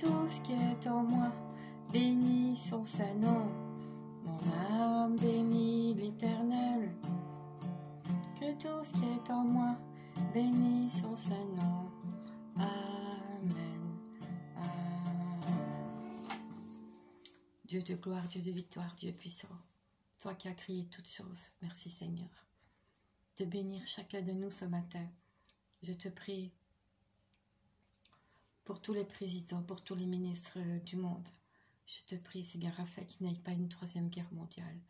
tout ce qui est en moi bénisse son saint nom. Mon âme bénit l'Éternel. Que tout ce qui est en moi bénisse son saint nom. Amen. Amen. Dieu de gloire, Dieu de victoire, Dieu puissant, toi qui as créé toutes choses, merci Seigneur de bénir chacun de nous ce matin. Je te prie pour tous les présidents, pour tous les ministres du monde. Je te prie, Seigneur, afin qu'il n'y ait pas une troisième guerre mondiale.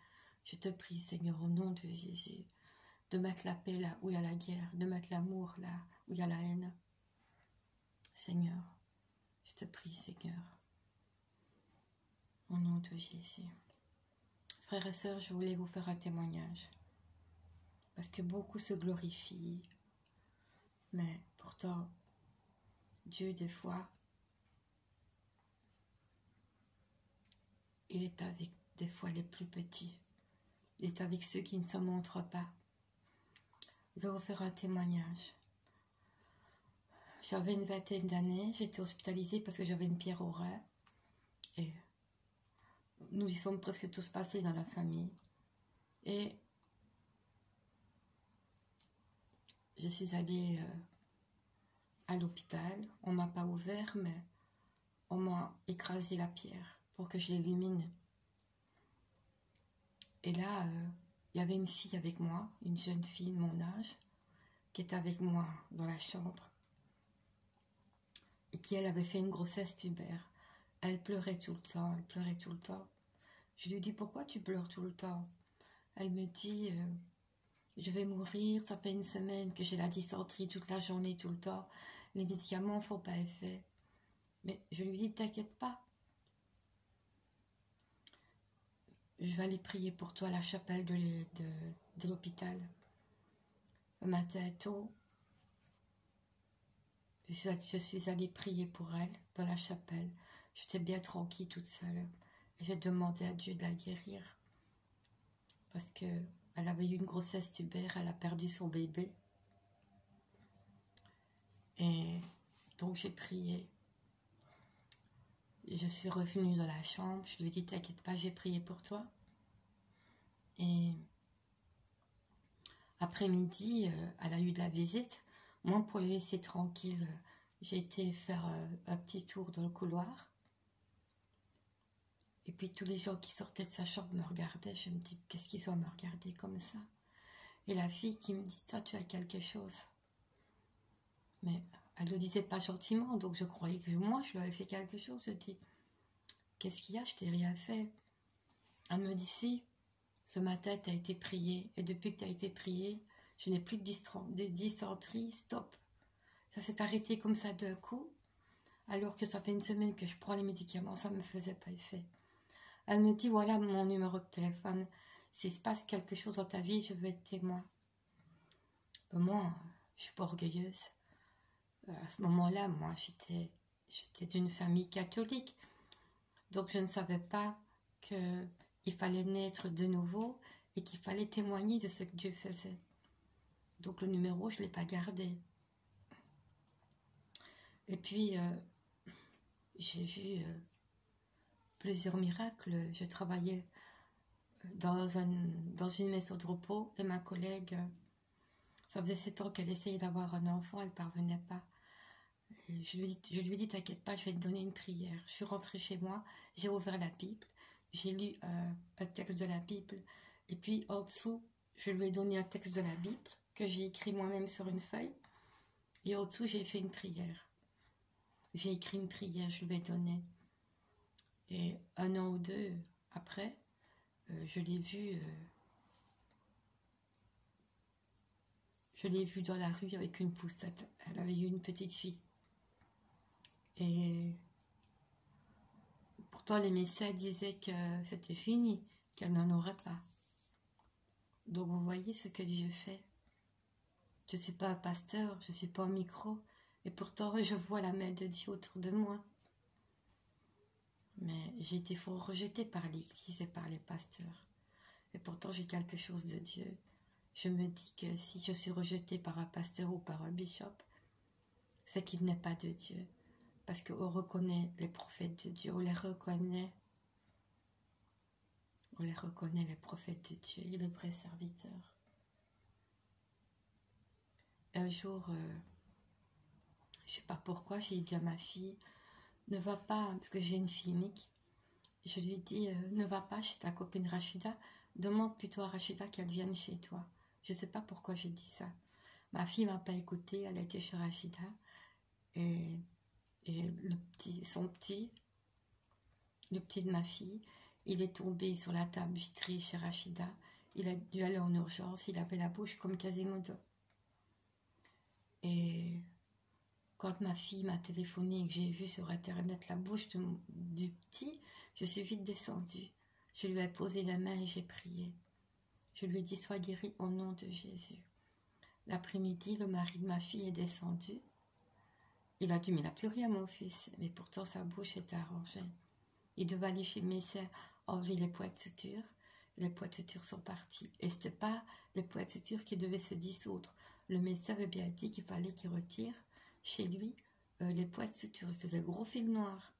Je te prie, Seigneur, au nom de Jésus, de mettre la paix là où il y a la guerre, de mettre l'amour là où il y a la haine. Seigneur, je te prie, Seigneur, au nom de Jésus. Frères et sœurs, je voulais vous faire un témoignage. Parce que beaucoup se glorifient, mais pourtant, Dieu, des fois, il est avec des fois les plus petits. Il est avec ceux qui ne se montrent pas. Je vais vous faire un témoignage. J'avais une vingtaine d'années, j'étais hospitalisée parce que j'avais une pierre au rein. Et nous y sommes presque tous passés dans la famille. Et je suis allée à l'hôpital. On ne m'a pas ouvert, mais on m'a écrasé la pierre pour que je l'illumine. Et là, il y avait une fille avec moi, une jeune fille de mon âge, qui était avec moi dans la chambre. Et qui, elle, avait fait une grossesse tubaire. Elle pleurait tout le temps, elle pleurait tout le temps. Je lui dis, pourquoi tu pleures tout le temps? Elle me dit, je vais mourir, ça fait une semaine que j'ai la dysenterie toute la journée, tout le temps. Les médicaments ne font pas effet. Mais je lui dis, t'inquiète pas. Je vais aller prier pour toi à la chapelle de l'hôpital. Le matin tôt, je suis allée prier pour elle dans la chapelle. J'étais bien tranquille toute seule. Et j'ai demandé à Dieu de la guérir. Parce qu'elle avait eu une grossesse tubaire, elle a perdu son bébé. Et donc j'ai prié. Et je suis revenue dans la chambre, je lui ai dit, t'inquiète pas, j'ai prié pour toi. Et après-midi, elle a eu de la visite. Moi, pour les laisser tranquille, j'ai été faire un petit tour dans le couloir. Et puis tous les gens qui sortaient de sa chambre me regardaient. Je me dis, qu'est-ce qu'ils ont à me regarder comme ça? Et la fille qui me dit, toi, tu as quelque chose. Mais elle ne le disait pas gentiment, donc je croyais que moi, je lui avais fait quelque chose. Je dis, qu'est-ce qu'il y a? Je t'ai rien fait. Elle me dit, si, ce matin, tu as été priée. Et depuis que tu as été priée, je n'ai plus de dysenterie, stop. Ça s'est arrêté comme ça d'un coup, alors que ça fait une semaine que je prends les médicaments, ça ne me faisait pas effet. Elle me dit, voilà mon numéro de téléphone. S'il se passe quelque chose dans ta vie, je veux être témoin. Ben moi, je suis pas orgueilleuse. À ce moment-là, moi, j'étais d'une famille catholique. Donc, je ne savais pas qu'il fallait naître de nouveau et qu'il fallait témoigner de ce que Dieu faisait. Donc, le numéro, je ne l'ai pas gardé. Et puis, j'ai vu plusieurs miracles. Je travaillais dans une maison de repos et ma collègue, ça faisait 7 ans qu'elle essayait d'avoir un enfant, elle ne parvenait pas. Et je lui ai dit, t'inquiète pas, je vais te donner une prière. Je suis rentrée chez moi, j'ai ouvert la Bible, j'ai lu un texte de la Bible, et puis en dessous, je lui ai donné un texte de la Bible que j'ai écrit moi-même sur une feuille, et en dessous, j'ai fait une prière. J'ai écrit une prière, je lui ai donné. Et 1 an ou 2 après, je l'ai vue dans la rue avec une poussette. Elle avait eu une petite fille. Et pourtant, les médecins disaient que c'était fini, qu'elle n'en aurait pas. Donc, vous voyez ce que Dieu fait. Je ne suis pas un pasteur, je ne suis pas un micro. Et pourtant, je vois la main de Dieu autour de moi. Mais j'ai été fort rejetée par l'Église et par les pasteurs. Et pourtant, j'ai quelque chose de Dieu. Je me dis que si je suis rejetée par un pasteur ou par un bishop, c'est qu'il n'est pas de Dieu. parce qu'on reconnaît les prophètes de Dieu, on les reconnaît les prophètes de Dieu, et les vrais serviteurs. Un jour, je ne sais pas pourquoi, j'ai dit à ma fille, ne va pas, parce que j'ai une fille unique, je lui ai dit, ne va pas chez ta copine Rachida, demande plutôt à Rachida qu'elle vienne chez toi. Je ne sais pas pourquoi j'ai dit ça. Ma fille ne m'a pas écoutée, elle a été chez Rachida, et le petit de ma fille, il est tombé sur la table vitrée chez Rachida, il a dû aller en urgence, il avait la bouche comme Quasimodo. Et quand ma fille m'a téléphoné et que j'ai vu sur internet la bouche du petit, je suis vite descendue. Je lui ai posé la main et j'ai prié. Je lui ai dit, sois guéri au nom de Jésus. L'après-midi, le mari de ma fille est descendu. Il a dit, mais il n'a plus rien, mon fils. Mais pourtant, sa bouche était arrangée. Il devait aller chez le médecin enlever les poids de suture. Les poids de suture sont partis. Et ce n'était pas des poids de suture qui devaient se dissoudre. Le médecin avait bien dit qu'il fallait qu'il retire chez lui les poids de suture. C'était des gros fils noirs.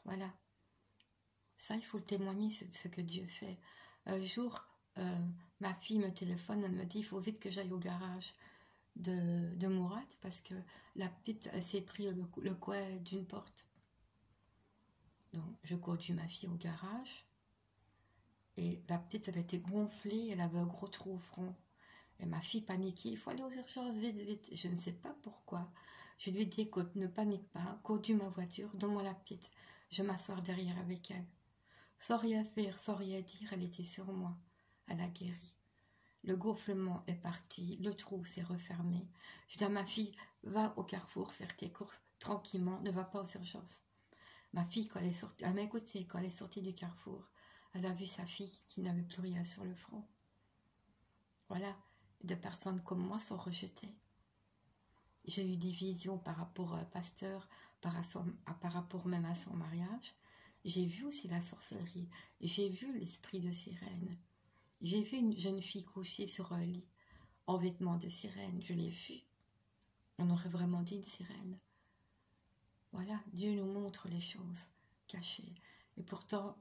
Voilà. Ça, il faut le témoigner, ce que Dieu fait. Un jour, ma fille me téléphone, elle me dit, il faut vite que j'aille au garage de Mourad, parce que la petite s'est pris le coin d'une porte. Donc, je conduis ma fille au garage, et la petite, elle était gonflée, elle avait un gros trou au front. Et ma fille paniquait, il faut aller aux urgences, vite, vite. Et je ne sais pas pourquoi. Je lui ai dit, écoute, ne panique pas, conduis ma voiture, donne-moi la petite. Je m'asseoir derrière avec elle. Sans rien faire, sans rien dire, elle était sur moi. Elle a guéri. Le gonflement est parti, le trou s'est refermé. Je dis à ma fille, va au carrefour faire tes courses tranquillement, ne va pas aux urgences. Ma fille, quand elle est sortie, elle m'a écoutée, quand elle est sortie du carrefour, elle a vu sa fille qui n'avait plus rien sur le front. Voilà, des personnes comme moi sont rejetées. J'ai eu des visions par rapport à un pasteur, par rapport même à son mariage. J'ai vu aussi la sorcellerie, j'ai vu l'esprit de sirène. J'ai vu une jeune fille couchée sur un lit, en vêtements de sirène, je l'ai vue. On aurait vraiment dit une sirène. Voilà, Dieu nous montre les choses cachées. Et pourtant,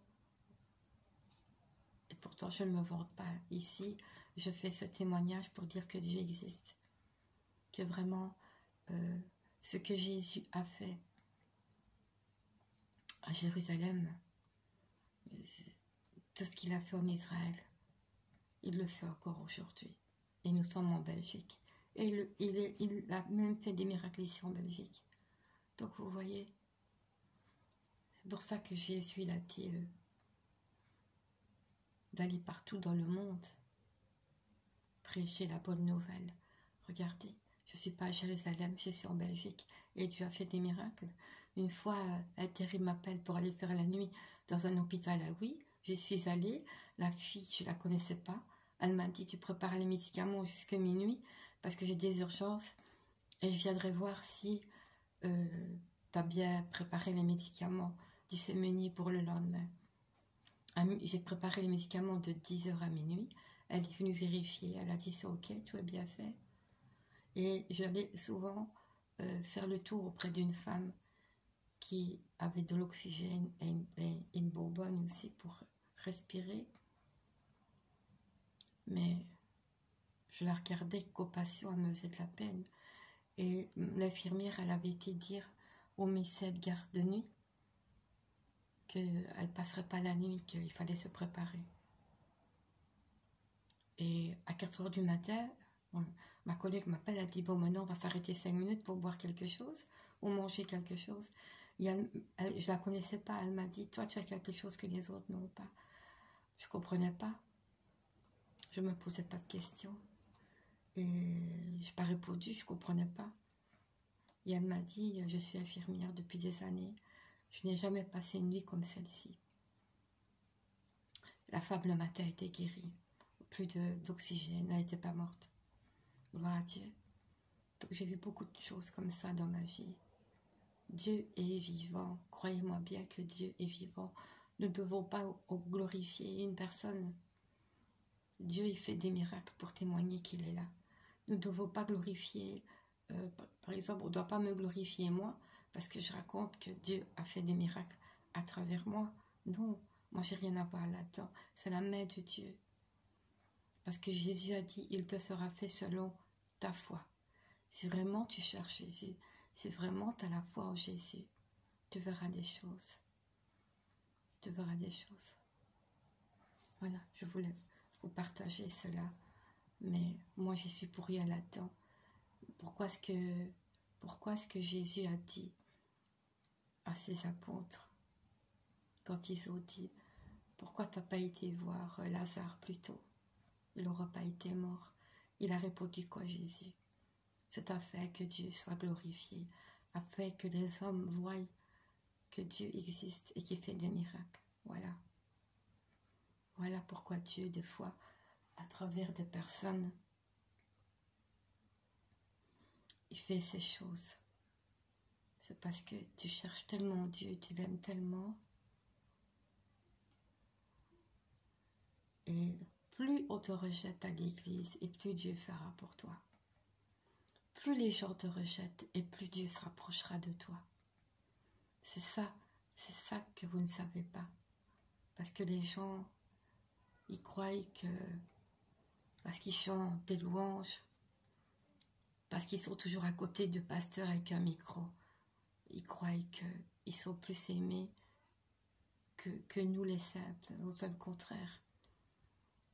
je ne me vante pas. Ici, je fais ce témoignage pour dire que Dieu existe. Que vraiment, ce que Jésus a fait à Jérusalem, tout ce qu'il a fait en Israël, il le fait encore aujourd'hui. Et nous sommes en Belgique. Et il a même fait des miracles ici en Belgique. Donc vous voyez, c'est pour ça que Jésus il a dit d'aller partout dans le monde, prêcher la bonne nouvelle. Regardez, je ne suis pas à Jérusalem, je suis en Belgique. Et Dieu a fait des miracles. Une fois, un terrible m'appelle pour aller faire la nuit dans un hôpital à Oui. J'y suis allée. La fille, je ne la connaissais pas. Elle m'a dit, tu prépares les médicaments jusqu'à minuit parce que j'ai des urgences. Et je viendrai voir si tu as bien préparé les médicaments du minuit pour le lendemain. J'ai préparé les médicaments de 10h à minuit. Elle est venue vérifier. Elle a dit, c'est ok, tout est bien fait. Et j'allais souvent faire le tour auprès d'une femme qui avait de l'oxygène et une bonbonne aussi pour respirer. Mais je la regardais avec compassion, elle me faisait de la peine. Et l'infirmière, elle avait été dire au médecin de garde de nuit qu'elle ne passerait pas la nuit, qu'il fallait se préparer. Et à 4h du matin, ma collègue m'appelle, elle dit, bon, maintenant on va s'arrêter 5 minutes pour boire quelque chose ou manger quelque chose. Je ne la connaissais pas, elle m'a dit, toi tu as quelque chose que les autres n'ont pas. Je ne comprenais pas. Je ne me posais pas de questions. Et je n'ai pas répondu, je ne comprenais pas. Et elle m'a dit, je suis infirmière depuis des années. Je n'ai jamais passé une nuit comme celle-ci. La femme le matin était guérie. Plus d'oxygène, elle n'était pas morte. Gloire à Dieu. Donc j'ai vu beaucoup de choses comme ça dans ma vie. Dieu est vivant. Croyez-moi bien que Dieu est vivant. Nous ne devons pas glorifier une personne. Dieu il fait des miracles pour témoigner qu'il est là. Nous ne devons pas glorifier, par exemple, on ne doit pas me glorifier moi, parce que je raconte que Dieu a fait des miracles à travers moi. Non, moi j'ai rien à voir là-dedans. C'est la main de Dieu. Parce que Jésus a dit, il te sera fait selon ta foi. Si vraiment tu cherches Jésus, si vraiment tu as la foi en Jésus, tu verras des choses. Tu verras des choses. Voilà, je voulais vous partager cela. Mais moi, j'y suis pour rien là-dedans. Pourquoi est-ce que Jésus a dit à ses apôtres, quand ils ont dit, pourquoi tu n'as pas été voir Lazare plus tôt? Il n'aurait pas été mort. Il a répondu quoi, Jésus? C'est afin que Dieu soit glorifié, afin que les hommes voient que Dieu existe et qu'il fait des miracles. Voilà. Voilà pourquoi Dieu, des fois, à travers des personnes, il fait ces choses. C'est parce que tu cherches tellement Dieu, tu l'aimes tellement. Et plus on te rejette à l'église, et plus Dieu fera pour toi. Plus les gens te rejettent, et plus Dieu se rapprochera de toi. C'est ça que vous ne savez pas. Parce que les gens, ils croient que, parce qu'ils chantent des louanges, parce qu'ils sont toujours à côté du pasteur avec un micro, ils croient qu'ils sont plus aimés que nous les simples. Au contraire,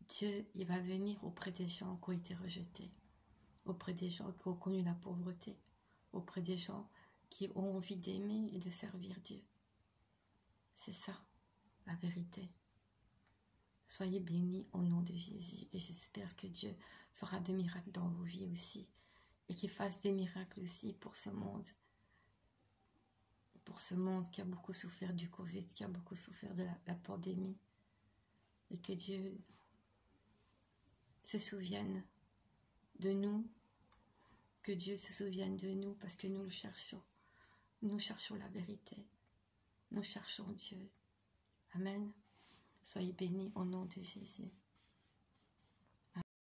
Dieu, il va venir auprès des gens qui ont été rejetés, auprès des gens qui ont connu la pauvreté, auprès des gens qui ont envie d'aimer et de servir Dieu. C'est ça, la vérité. Soyez bénis au nom de Jésus et j'espère que Dieu fera des miracles dans vos vies aussi et qu'il fasse des miracles aussi pour ce monde qui a beaucoup souffert du Covid, qui a beaucoup souffert de la pandémie et que Dieu se souvienne de nous, que Dieu se souvienne de nous parce que nous le cherchons. Nous cherchons la vérité. Nous cherchons Dieu. Amen. Soyez bénis au nom de Jésus.